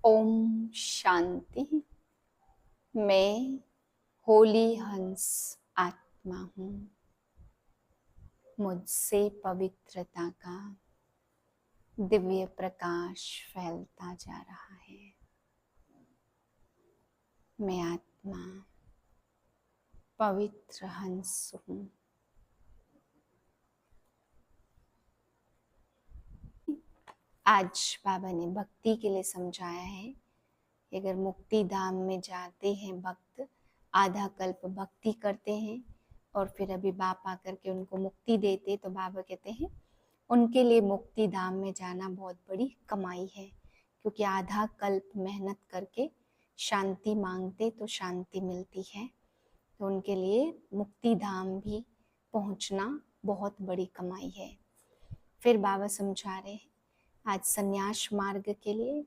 ओम शांति। मैं होली हंस आत्मा हूँ। मुझसे पवित्रता का दिव्य प्रकाश फैलता जा रहा है। मैं आत्मा पवित्र हंस हूँ। आज बाबा ने भक्ति के लिए समझाया है कि अगर मुक्ति धाम में जाते हैं भक्त, आधा कल्प भक्ति करते हैं और फिर अभी बाप आकर के उनको मुक्ति देते, तो बाबा कहते हैं उनके लिए मुक्ति धाम में जाना बहुत बड़ी कमाई है, क्योंकि आधा कल्प मेहनत करके शांति मांगते तो शांति मिलती है। तो उनके लिए मुक्ति धाम भी पहुंचना बहुत बड़ी कमाई है। फिर बाबा समझा रहे हैं आज संन्यास मार्ग के लिए।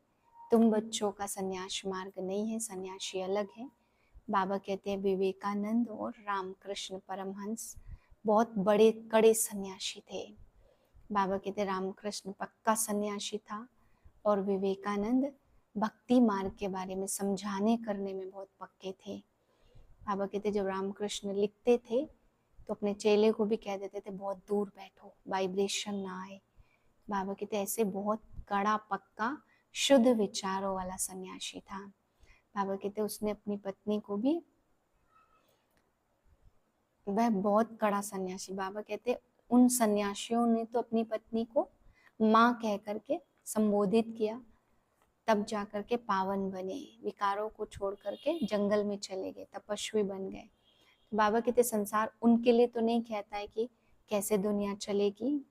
तुम बच्चों का संन्यास मार्ग नहीं है, सन्यासी अलग है। बाबा कहते हैं विवेकानंद और रामकृष्ण परमहंस बहुत बड़े कड़े सन्यासी थे। बाबा कहते रामकृष्ण पक्का सन्यासी था और विवेकानंद भक्ति मार्ग के बारे में समझाने करने में बहुत पक्के थे। बाबा कहते जब रामकृष्ण लिखते थे तो अपने चेले को भी कह देते थे बहुत दूर बैठो, वाइब्रेशन ना आए। बाबा कहते ऐसे बहुत कड़ा पक्का शुद्ध विचारों वाला सन्यासी था। बाबा कहते उसने अपनी पत्नी को भी, वह बहुत कड़ा सन्यासी, बाबा कहते उन सन्यासियों ने तो अपनी पत्नी को माँ कह करके संबोधित किया, तब जाकर के पावन बने, विकारों को छोड़ करके जंगल में चले गए, तपस्वी बन गए। बाबा कहते संसार उनके लिए तो नहीं कहता है कि कैसे दुनिया चलेगी।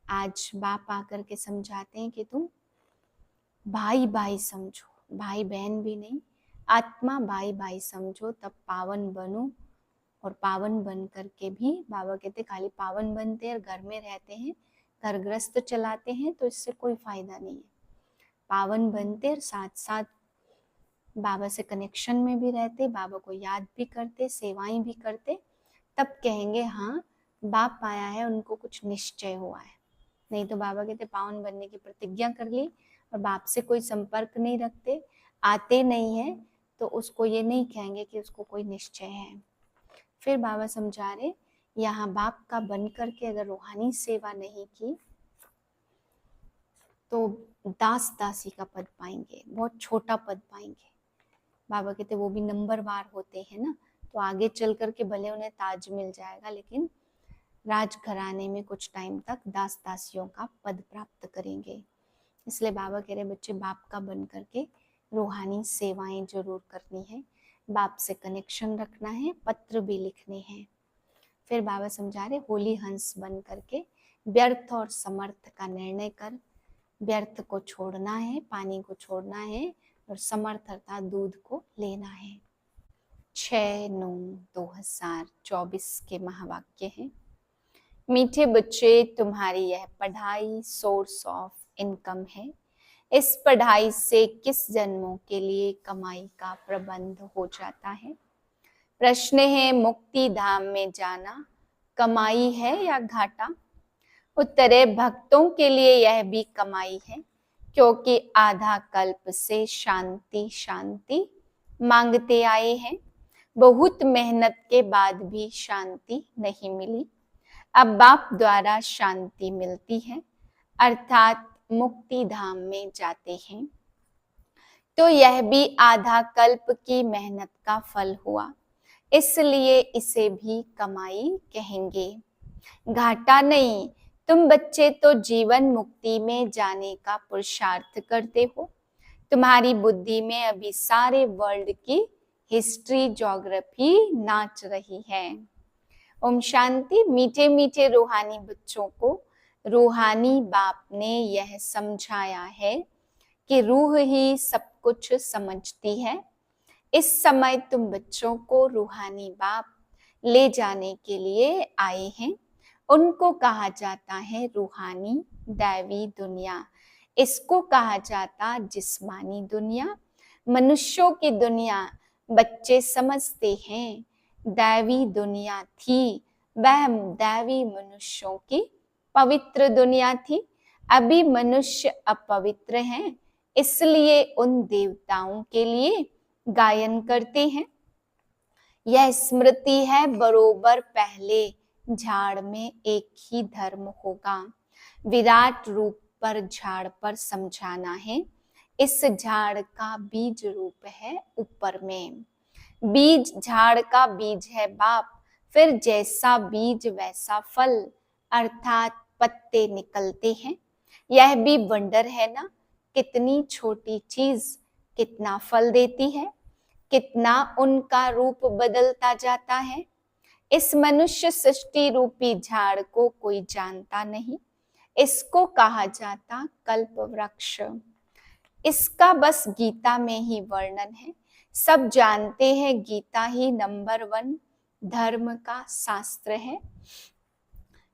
आज बाप आकर के समझाते हैं कि तुम भाई भाई समझो, भाई बहन भी नहीं, आत्मा भाई भाई समझो, तब पावन बनो। और पावन बन करके भी बाबा कहते खाली पावन बनते हैं और घर में रहते हैं, घर गृहस्थ चलाते हैं, तो इससे कोई फायदा नहीं है। पावन बनते और साथ साथ बाबा से कनेक्शन में भी रहते, बाबा को याद भी करते, सेवाएं भी करते, तब कहेंगे हाँ बाप आया है, उनको कुछ निश्चय हुआ है। नहीं तो बाबा कहते पावन बनने की प्रतिज्ञा कर ली और बाप से कोई संपर्क नहीं रखते, आते नहीं है, तो उसको ये नहीं कहेंगे कि उसको कोई निश्चय है। फिर बाबा समझा रहे यहाँ बाप का बन करके अगर रूहानी सेवा नहीं की तो दास दासी का पद पाएंगे, बहुत छोटा पद पाएंगे। बाबा कहते वो भी नंबरवार होते हैं ना, तो आगे चल करके भले उन्हें ताज मिल जाएगा, लेकिन राजघराने में कुछ टाइम तक दास दासियों का पद प्राप्त करेंगे। इसलिए बाबा कह रहे बच्चे बाप का बन करके रूहानी सेवाएं जरूर करनी है, बाप से कनेक्शन रखना है, पत्र भी लिखने हैं। फिर बाबा समझा रहे होली हंस बन करके व्यर्थ और समर्थ का निर्णय कर, व्यर्थ को छोड़ना है, पानी को छोड़ना है और समर्थ अर्थात दूध को लेना है। 6/9/2024 के महावाक्य हैं। मीठे बच्चे, तुम्हारी यह पढ़ाई सोर्स ऑफ इनकम है। इस पढ़ाई से किस जन्मों के लिए कमाई का प्रबंध हो जाता है। प्रश्न है मुक्ति धाम में जाना कमाई है या घाटा। उत्तर है भक्तों के लिए यह भी कमाई है, क्योंकि आधा कल्प से शांति शांति मांगते आए हैं। बहुत मेहनत के बाद भी शांति नहीं मिली, अब बाप द्वारा शांति मिलती है, अर्थात मुक्ति धाम में जाते हैं। तो यह भी आधा कल्प की मेहनत का फल हुआ, इसलिए इसे भी कमाई कहेंगे, घाटा नहीं। तुम बच्चे तो जीवन मुक्ति में जाने का पुरुषार्थ करते हो। तुम्हारी बुद्धि में अभी सारे वर्ल्ड की हिस्ट्री ज्योग्राफी नाच रही है। ओम शांति। मीठे मीठे रूहानी बच्चों को रूहानी बाप ने यह समझाया है कि रूह ही सब कुछ समझती है। इस समय तुम बच्चों को रूहानी बाप ले जाने के लिए आए हैं। उनको कहा जाता है रूहानी दैवी दुनिया, इसको कहा जाता जिस्मानी दुनिया। मनुष्यों की दुनिया बच्चे समझते हैं दैवी दुनिया थी, वह दैवी मनुष्यों की पवित्र दुनिया थी। अभी मनुष्य अपवित्र हैं, इसलिए उन देवताओं के लिए गायन करते हैं। यह स्मृति है बरोबर पहले झाड़ में एक ही धर्म होगा। विराट रूप पर झाड़ पर समझाना है। इस झाड़ का बीज रूप है ऊपर में। बीज झाड़ का बीज है बाप, फिर जैसा बीज वैसा फल, अर्थात पत्ते निकलते हैं। यह भी वंडर है ना, कितनी छोटी चीज कितना फल देती है, कितना उनका रूप बदलता जाता है। इस मनुष्य सृष्टि रूपी झाड़ को कोई जानता नहीं। इसको कहा जाता कल्प वृक्ष। इसका बस गीता में ही वर्णन है। सब जानते हैं गीता ही नंबर 1 धर्म का शास्त्र है।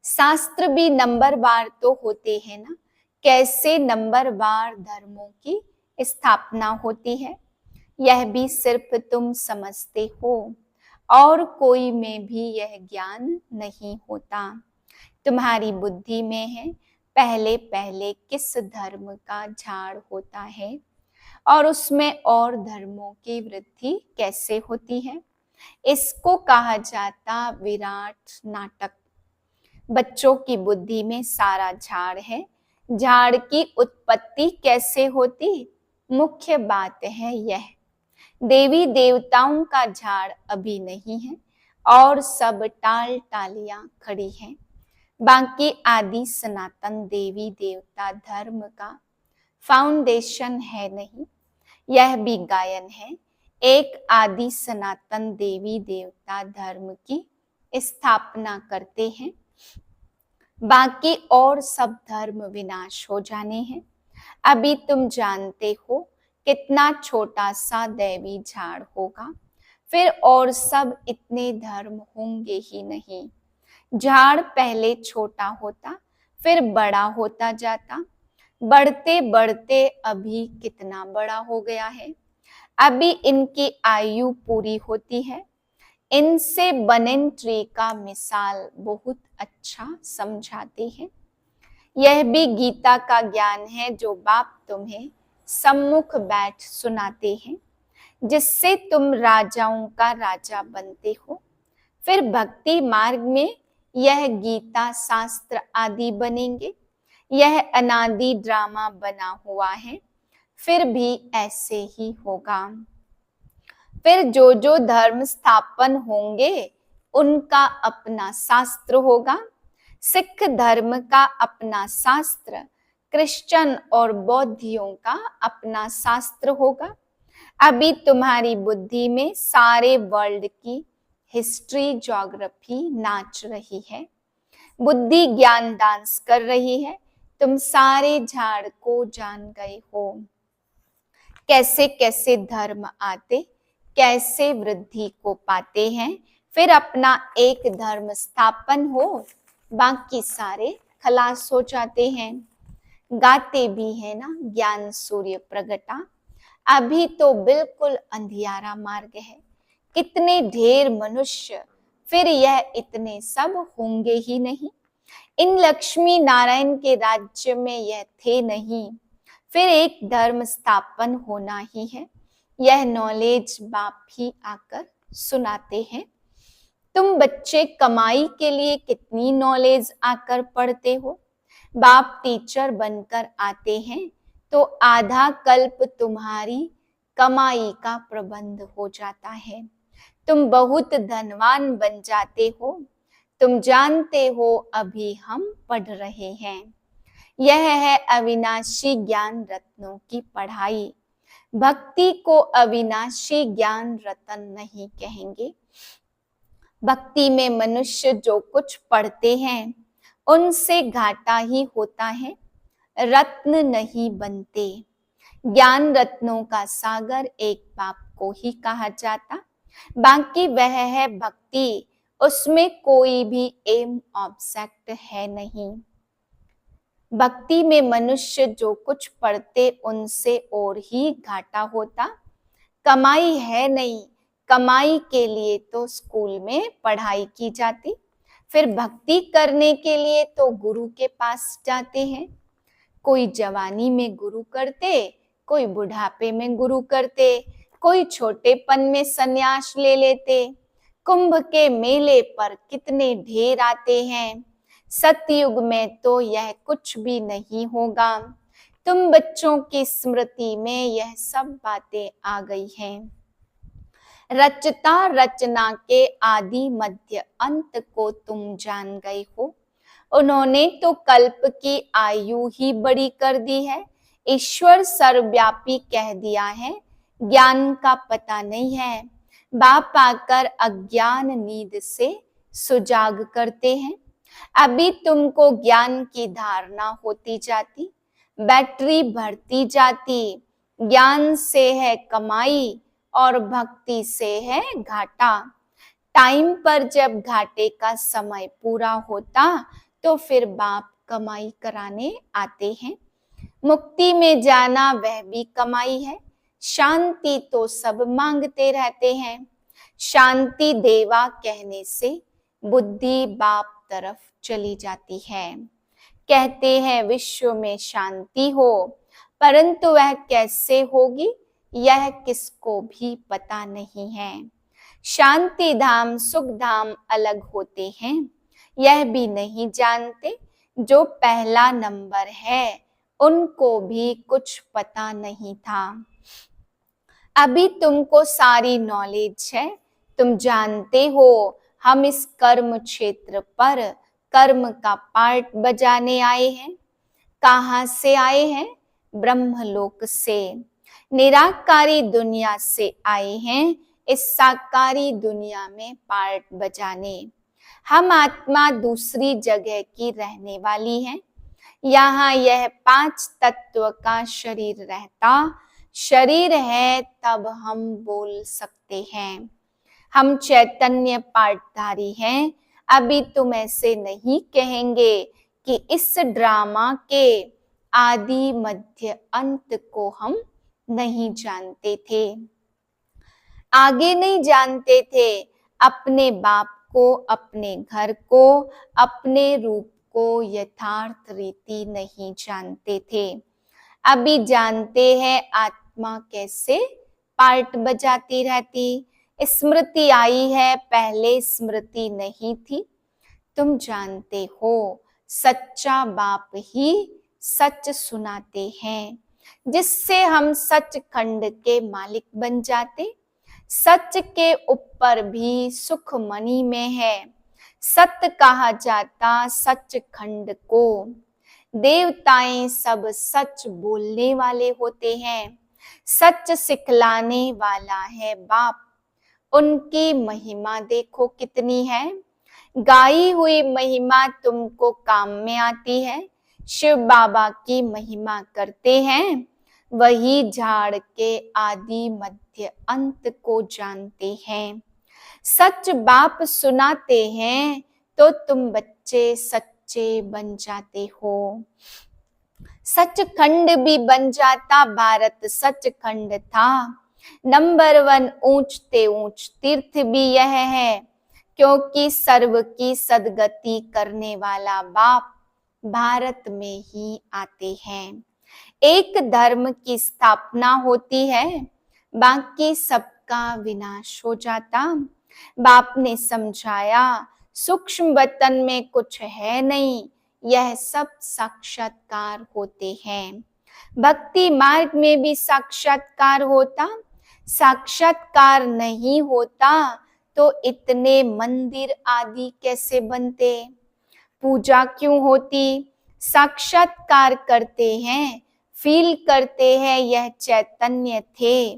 शास्त्र भी नंबरवार तो होते हैं ना, कैसे नंबरवार धर्मों की स्थापना होती है यह भी सिर्फ तुम समझते हो, और कोई में भी यह ज्ञान नहीं होता। तुम्हारी बुद्धि में है पहले पहले किस धर्म का झाड़ होता है और उसमें और धर्मों की वृद्धि कैसे होती है। इसको कहा जाता विराट नाटक। बच्चों की बुद्धि में सारा झाड़ है। झाड़ की उत्पत्ति कैसे होती, मुख्य बात है यह। देवी देवताओं का झाड़ अभी नहीं है और सब टाल टालियां खड़ी हैं। बाकी आदि सनातन देवी देवता धर्म का फाउंडेशन है नहीं। यह भी गायन है। एक आदि सनातन देवी देवता धर्म की स्थापना करते हैं, बाकी और सब धर्म विनाश हो जाने हैं। अभी तुम जानते हो कितना छोटा सा दैवी झाड़ होगा, फिर और सब इतने धर्म होंगे ही नहीं। झाड़ पहले छोटा होता, फिर बड़ा होता जाता, बढ़ते बढ़ते अभी कितना बड़ा हो गया है। अभी इनकी आयु पूरी होती है। इनसे बनेन ट्री का मिसाल बहुत अच्छा समझाते हैं। यह भी गीता का ज्ञान है जो बाप तुम्हें सम्मुख बैठ सुनाते हैं, जिससे तुम राजाओं का राजा बनते हो। फिर भक्ति मार्ग में यह गीता शास्त्र आदि बनेंगे। यह अनादि ड्रामा बना हुआ है, फिर भी ऐसे ही होगा। फिर जो जो धर्म स्थापन होंगे उनका अपना शास्त्र होगा। सिख धर्म का अपना शास्त्र, क्रिश्चियन और बौद्धियों का अपना शास्त्र होगा। अभी तुम्हारी बुद्धि में सारे वर्ल्ड की हिस्ट्री ज्योग्राफी नाच रही है। बुद्धि ज्ञान डांस कर रही है। तुम सारे झाड़ को जान गए हो, कैसे कैसे धर्म आते, कैसे वृद्धि को पाते हैं। फिर अपना एक धर्म स्थापन हो, बाकी सारे खलास हो जाते हैं। गाते भी है ना ज्ञान सूर्य प्रगटा। अभी तो बिल्कुल अंधियारा मार्ग है। कितने ढेर मनुष्य, फिर यह इतने सब होंगे ही नहीं। इन लक्ष्मी नारायण के राज्य में यह थे नहीं। फिर एक धर्म स्थापन होना ही है। यह नॉलेज बाप ही आकर सुनाते हैं। तुम बच्चे कमाई के लिए कितनी नॉलेज आकर पढ़ते हो। बाप टीचर बनकर आते हैं तो आधा कल्प तुम्हारी कमाई का प्रबंध हो जाता है। तुम बहुत धनवान बन जाते हो। तुम जानते हो अभी हम पढ़ रहे हैं। यह है अविनाशी ज्ञान रत्नों की पढ़ाई। भक्ति को अविनाशी ज्ञान रतन नहीं कहेंगे। भक्ति में मनुष्य जो कुछ पढ़ते हैं उनसे घाटा ही होता है, रत्न नहीं बनते। ज्ञान रत्नों का सागर एक बाप को ही कहा जाता, बाकी वह है भक्ति। उसमें कोई भी एम ऑब्जेक्ट है नहीं। भक्ति में मनुष्य जो कुछ पढ़ते उनसे और ही घाटा होता। कमाई है नहीं, कमाई के लिए तो स्कूल में पढ़ाई की जाती, फिर भक्ति करने के लिए तो गुरु के पास जाते हैं। कोई जवानी में गुरु करते, कोई बुढ़ापे में गुरु करते, कोई छोटेपन में सन्यास ले लेते। कुंभ के मेले पर कितने ढेर आते हैं। सतयुग में तो यह कुछ भी नहीं होगा। तुम बच्चों की स्मृति में यह सब बातें आ गई हैं। रचता रचना के आदि मध्य अंत को तुम जान गए हो। उन्होंने तो कल्प की आयु ही बड़ी कर दी है। ईश्वर सर्वव्यापी कह दिया है, ज्ञान का पता नहीं है। बाप आकर अज्ञान नींद से सुजाग करते हैं। अभी तुमको ज्ञान की धारणा होती जाती, बैटरी बढ़ती जाती। ज्ञान से है कमाई और भक्ति से है घाटा। टाइम पर जब घाटे का समय पूरा होता तो फिर बाप कमाई कराने आते हैं। मुक्ति में जाना वह भी कमाई है। शांति तो सब मांगते रहते हैं। शांति देवा कहने से बुद्धि बाप तरफ चली जाती है। कहते हैं विश्व में शांति हो, परंतु वह कैसे होगी यह किसको भी पता नहीं है। शांति धाम सुख धाम अलग होते हैं, यह भी नहीं जानते। जो पहला नंबर है उनको भी कुछ पता नहीं था। अभी तुमको सारी नॉलेज है, तुम जानते हो हम इस कर्म क्षेत्र पर कर्म का पार्ट बजाने आए हैं। कहाँ से आए हैं? ब्रह्मलोक से। निराकारी दुनिया से आए हैं इस साकारी दुनिया में पार्ट बजाने। हम आत्मा दूसरी जगह की रहने वाली है। यहाँ यह 5 तत्व का शरीर रहता। शरीर है तब हम बोल सकते हैं। हम चैतन्य पाठधारी हैं। अभी तुम ऐसे नहीं कहेंगे कि इस ड्रामा के आदि मध्य अंत को हम नहीं जानते थे। आगे नहीं जानते थे। अपने बाप को, अपने घर को, अपने रूप को यथार्थ रीति नहीं जानते थे। अभी जानते हैं आत्मा कैसे पार्ट बजाती रहती। स्मृति आई है, पहले स्मृति नहीं थी। तुम जानते हो सच्चा बाप ही सच सुनाते हैं, जिससे हम सच खंड के मालिक बन जाते। सच के ऊपर भी सुख मणि में है। सत्य कहा जाता सच खंड को। देवताएं सब सच बोलने वाले होते हैं। सच सिखलाने वाला है बाप। उनकी महिमा देखो कितनी है। गाई हुई महिमा तुमको काम में आती है। शिव बाबा की महिमा करते हैं, वही झाड़ के आदि मध्य अंत को जानते हैं। सच बाप सुनाते हैं तो तुम बच्चे सच्चे बन जाते हो। सचखंड भी बन जाता। भारत सचखंड था। नंबर 1 ऊंचते ऊंच तीर्थ भी यह है, क्योंकि सर्व की सदगति करने वाला बाप भारत में ही आते हैं। एक धर्म की स्थापना होती है, बाकी सबका विनाश हो जाता। बाप ने समझाया सूक्ष्म वतन में कुछ है नहीं, यह सब साक्षात्कार होते हैं। भक्ति मार्ग में भी साक्षात्कार होता। साक्षात्कार नहीं होता तो इतने मंदिर आदि कैसे बनते? पूजा क्यों होती? साक्षात्कार करते हैं, फील करते हैं यह चैतन्य थे।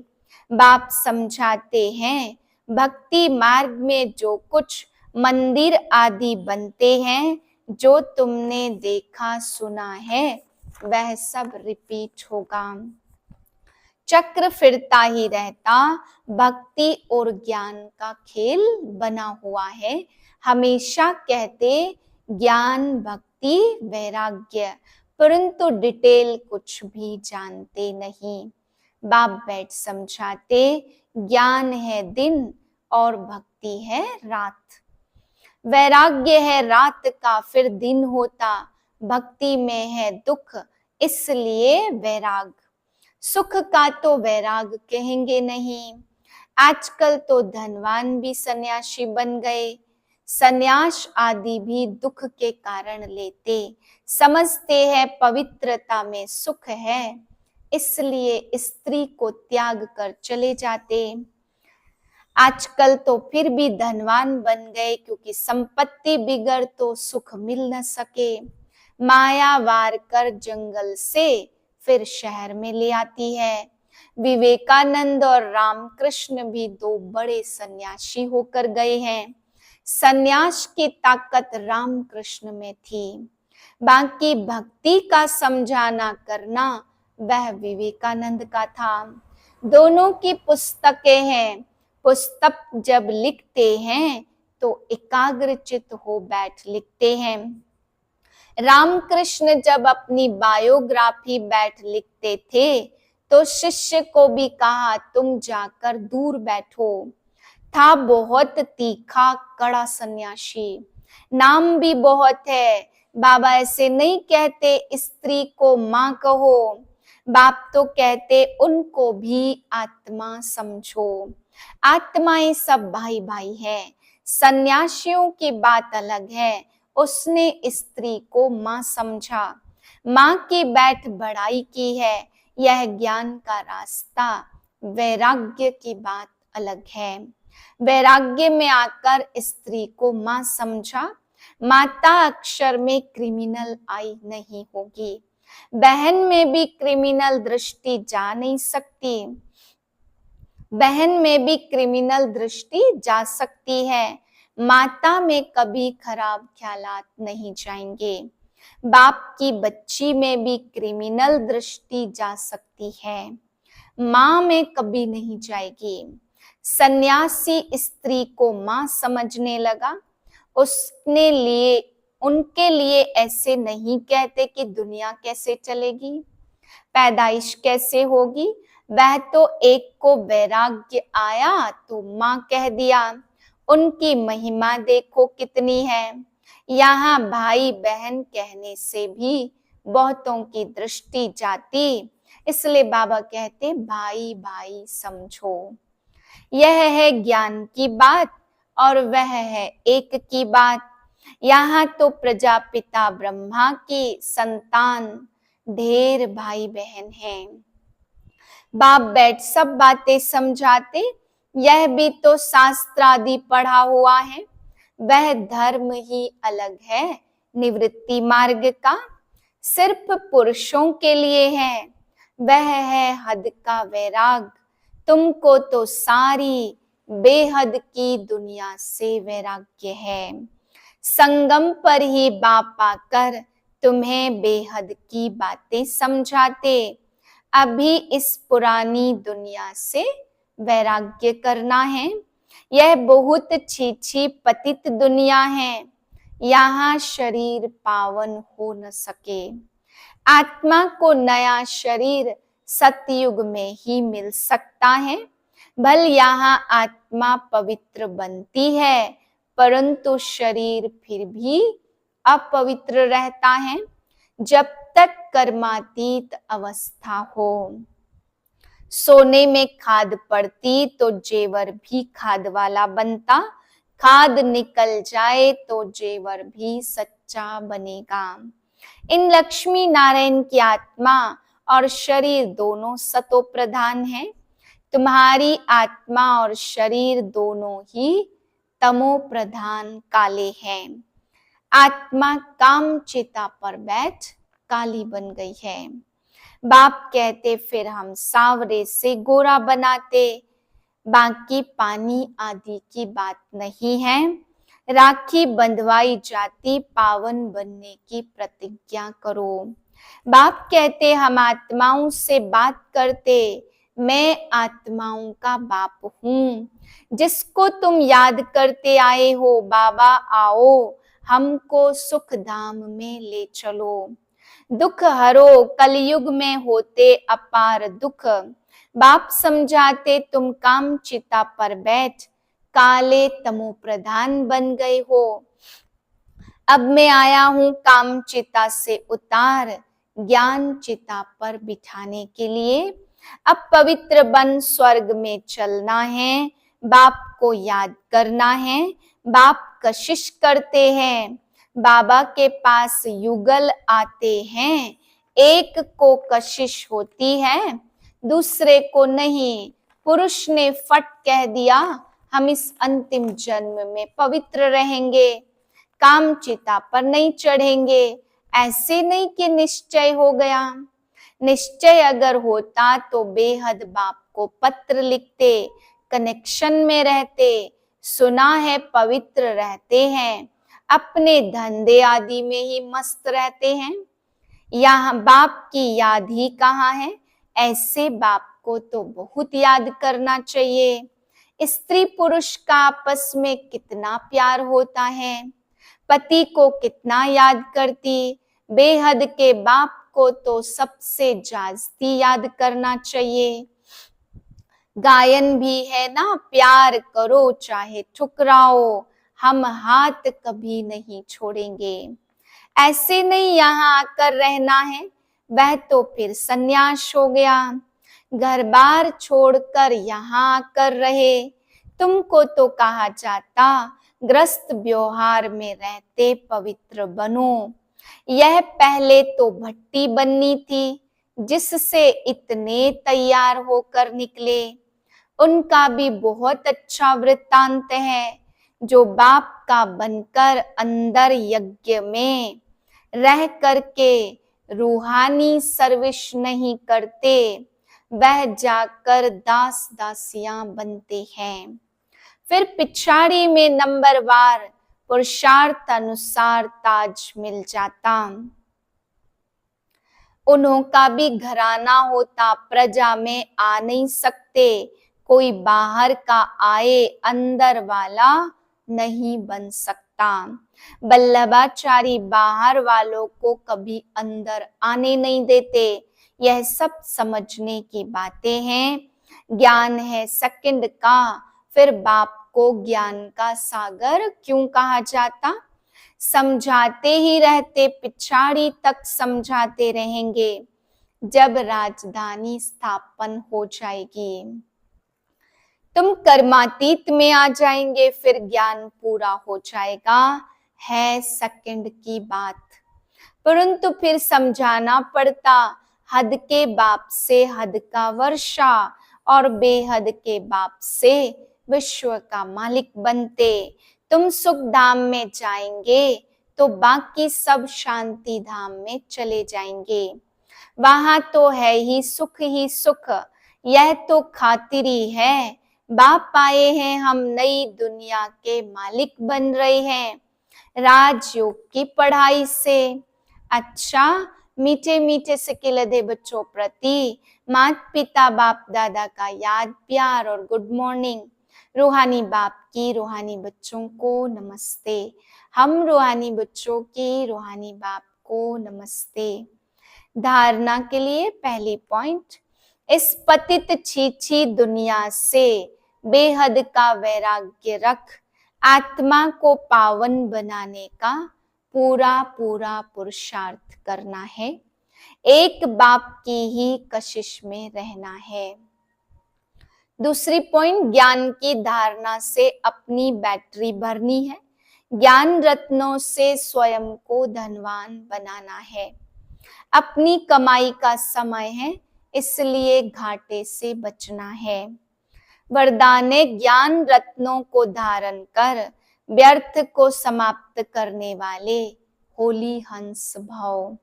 बाप समझाते हैं भक्ति मार्ग में जो कुछ मंदिर आदि बनते हैं, जो तुमने देखा सुना है, वह सब रिपीट होगा। चक्र फिरता ही रहता। भक्ति और ज्ञान का खेल बना हुआ है। हमेशा कहते ज्ञान भक्ति वैराग्य, परंतु डिटेल कुछ भी जानते नहीं। बाप बैठ समझाते ज्ञान है दिन और भक्ति है रात। वैराग्य है रात का, फिर दिन होता। भक्ति में है दुख, इसलिए वैराग। सुख का तो वैराग कहेंगे नहीं। आजकल तो धनवान भी सन्यासी बन गए। सन्यास आदि भी दुख के कारण लेते, समझते हैं पवित्रता में सुख है, इसलिए स्त्री को त्याग कर चले जाते। आजकल तो फिर भी धनवान बन गए, क्योंकि संपत्ति बिगड़ तो सुख मिल न सके। माया वार कर जंगल से फिर शहर में ले आती है। विवेकानंद और रामकृष्ण भी दो बड़े सन्यासी होकर गए हैं। सन्यास की ताकत रामकृष्ण में थी, बाकी भक्ति का समझाना करना वह विवेकानंद का था। दोनों की पुस्तकें हैं। पुस्तक जब लिखते हैं तो एकाग्रचित हो बैठ लिखते हैं। रामकृष्ण जब अपनी बायोग्राफी बैठ लिखते थे तो शिष्य को भी कहा तुम जाकर दूर बैठो। था बहुत तीखा कड़ा सन्यासी, नाम भी बहुत है। बाबा ऐसे नहीं कहते स्त्री को माँ कहो, बाप तो कहते उनको भी आत्मा समझो। आत्माएं सब भाई भाई है। सन्यासियों की बात अलग है, उसने स्त्री को माँ समझा, माँ की बैठ बढ़ाई की है। यह ज्ञान का रास्ता। वैराग्य की बात अलग है। वैराग्य में आकर स्त्री को माँ समझा। माता अक्षर में क्रिमिनल आई नहीं होगी। बहन में भी क्रिमिनल दृष्टि जा नहीं सकती। बहन में भी क्रिमिनल दृष्टि जा सकती है। माता में कभी खराब ख्यालात नहीं जाएंगे। बाप की बच्ची में भी क्रिमिनल दृष्टि जा सकती है, माँ में कभी नहीं जाएगी। सन्यासी स्त्री को माँ समझने लगा। उसने लिए उनके लिए ऐसे नहीं कहते कि दुनिया कैसे चलेगी, पैदाइश कैसे होगी। वह तो एक को वैराग्य आया तो माँ कह दिया। उनकी महिमा देखो कितनी है। यहाँ भाई बहन कहने से भी बहुतों की दृष्टि जाती, इसलिए बाबा कहते भाई भाई समझो। यह है ज्ञान की बात और वह है एक की बात। यहाँ तो प्रजापिता ब्रह्मा की संतान ढेर भाई बहन हैं। बाप बैठ सब बातें समझाते। यह भी तो शास्त्र आदि पढ़ा हुआ है। वह धर्म ही अलग है निवृत्ति मार्ग का, सिर्फ पुरुषों के लिए है। वह है हद का वैराग। तुमको तो सारी बेहद की दुनिया से वैराग्य है। संगम पर ही बाप आकर तुम्हें बेहद की बातें समझाते। अभी इस पुरानी दुनिया से वैराग्य करना है। यह बहुत छीछी पतित दुनिया है। यहाँ शरीर पावन हो न सके। आत्मा को नया शरीर सतयुग में ही मिल सकता है। भल यहाँ आत्मा पवित्र बनती है, परंतु शरीर फिर भी अपवित्र रहता है जब तक कर्मातीत अवस्था हो। सोने में खाद पड़ती तो जेवर भी खाद वाला बनता। खाद निकल जाए तो जेवर भी सच्चा बनेगा। इन लक्ष्मी नारायण की आत्मा और शरीर दोनों सतो प्रधान हैं। तुम्हारी आत्मा और शरीर दोनों ही तमो प्रधान काले हैं। आत्मा काम चिता पर बैठ काली बन गई है। बाप कहते फिर हम सांवरे से गोरा बनाते। बाकी पानी आदि की बात नहीं है। राखी बंधवाई जाती, पावन बनने की प्रतिज्ञा करो। बाप कहते हम आत्माओं से बात करते। मैं आत्माओं का बाप हूँ। जिसको तुम याद करते आए हो, बाबा आओ हमको सुख धाम में ले चलो। दुख हरो, कलयुग में होते अपार दुख। बाप समझाते तुम काम चिता पर बैठ काले तमो प्रधान बन गए हो। अब मैं आया हूँ काम चिता से उतार ज्ञान चिता पर बिठाने के लिए। अब पवित्र बन स्वर्ग में चलना है, बाप को याद करना है। बाप कशिश करते हैं, बाबा के पास युगल आते हैं। एक को कशिश होती है, दूसरे को नहीं। पुरुष ने फट कह दिया, हम इस अंतिम जन्म में पवित्र रहेंगे, काम चिता पर नहीं चढ़ेंगे। ऐसे नहीं कि निश्चय हो गया। निश्चय अगर होता तो बेहद बाप को पत्र लिखते, कनेक्शन में रहते। सुना है पवित्र रहते हैं, अपने धंधे आदि में ही मस्त रहते हैं। यहाँ बाप की याद ही कहाँ है। ऐसे बाप को तो बहुत याद करना चाहिए। स्त्री पुरुष का आपस में कितना प्यार होता है, पति को कितना याद करती। बेहद के बाप को तो सबसे जास्ती याद करना चाहिए। गायन भी है ना, प्यार करो चाहे ठुकराओ, हम हाथ कभी नहीं छोड़ेंगे। ऐसे नहीं यहाँ आकर रहना है, वह तो फिर सन्यास हो गया। घर बार छोड़कर यहाँ आकर रहे। तुमको तो कहा जाता ग्रस्त व्यवहार में रहते पवित्र बनो। यह पहले तो भट्टी बननी थी, जिससे इतने तैयार होकर निकले। उनका भी बहुत अच्छा वृत्तांत है। जो बाप का बनकर अंदर यज्ञ में रह करके रूहानी सर्विस नहीं करते, वह जाकर दास दासियां बनते हैं। फिर पिछाड़ी में नंबरवार पुरुषार्थ अनुसार ताज मिल जाता। उन्हों का भी घराना होता, प्रजा में आ नहीं सकते। कोई बाहर का आए, अंदर वाला नहीं बन सकता। वल्लभाचारी बाहर वालों को कभी अंदर आने नहीं देते। यह सब समझने की बातें हैं। ज्ञान है सेकंड का, फिर बाप को ज्ञान का सागर क्यों कहा जाता। समझाते ही रहते, पिछाड़ी तक समझाते रहेंगे। जब राजधानी स्थापन हो जाएगी, तुम कर्मातीत में आ जाएंगे, फिर ज्ञान पूरा हो जाएगा। है सेकंड की बात, परंतु फिर समझाना पड़ता। हद के बाप से हद का वर्षा, और बेहद के बाप से विश्व का मालिक बनते। तुम सुख धाम में जाएंगे तो बाकी सब शांति धाम में चले जाएंगे। वहां तो है ही सुख। यह तो खातिरी है। बाप आए हैं, हम नई दुनिया के मालिक बन रहे हैं राजयोग की पढ़ाई से। अच्छा, मीठे मीठे सिक्के लदे बच्चों प्रति माता पिता बाप दादा का याद प्यार और गुड मॉर्निंग। रूहानी बाप की रूहानी बच्चों को नमस्ते। हम रूहानी बच्चों की रूहानी बाप को नमस्ते। धारणा के लिए पहली पॉइंट, इस पतित छीछी दुनिया से बेहद का वैराग्य रख आत्मा को पावन बनाने का पूरा पुरुषार्थ करना है। एक बाप की ही कशिश में रहना है। दूसरी पॉइंट, ज्ञान की धारणा से अपनी बैटरी भरनी है। ज्ञान रत्नों से स्वयं को धनवान बनाना है। अपनी कमाई का समय है, इसलिए घाटे से बचना है। वरदान ज्ञान रत्नों को धारण कर व्यर्थ को समाप्त करने वाले होली हंस भव।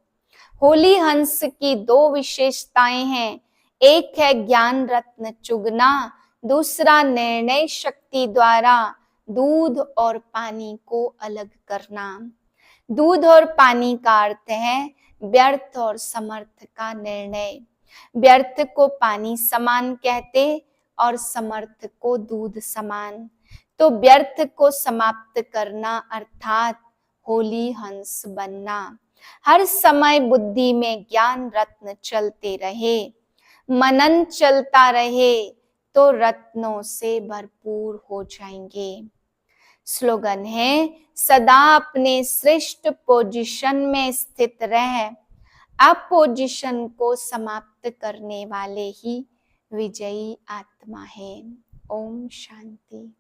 होली हंस की दो विशेषताएं हैं। एक है ज्ञान रत्न चुगना, दूसरा निर्णय शक्ति द्वारा दूध और पानी को अलग करना। दूध और पानी का अर्थ है व्यर्थ और समर्थ का निर्णय। व्यर्थ को पानी समान कहते और समर्थ को दूध समान। तो व्यर्थ को समाप्त करना अर्थात होली हंस बनना। हर समय बुद्धि में ज्ञान रत्न चलते रहे, मनन चलता रहे, तो रत्नों से भरपूर हो जाएंगे। स्लोगन है, सदा अपने श्रेष्ठ पोजीशन में स्थित रह अपोजिशन को समाप्त करने वाले ही विजयी आत्मा है। ओम शांति।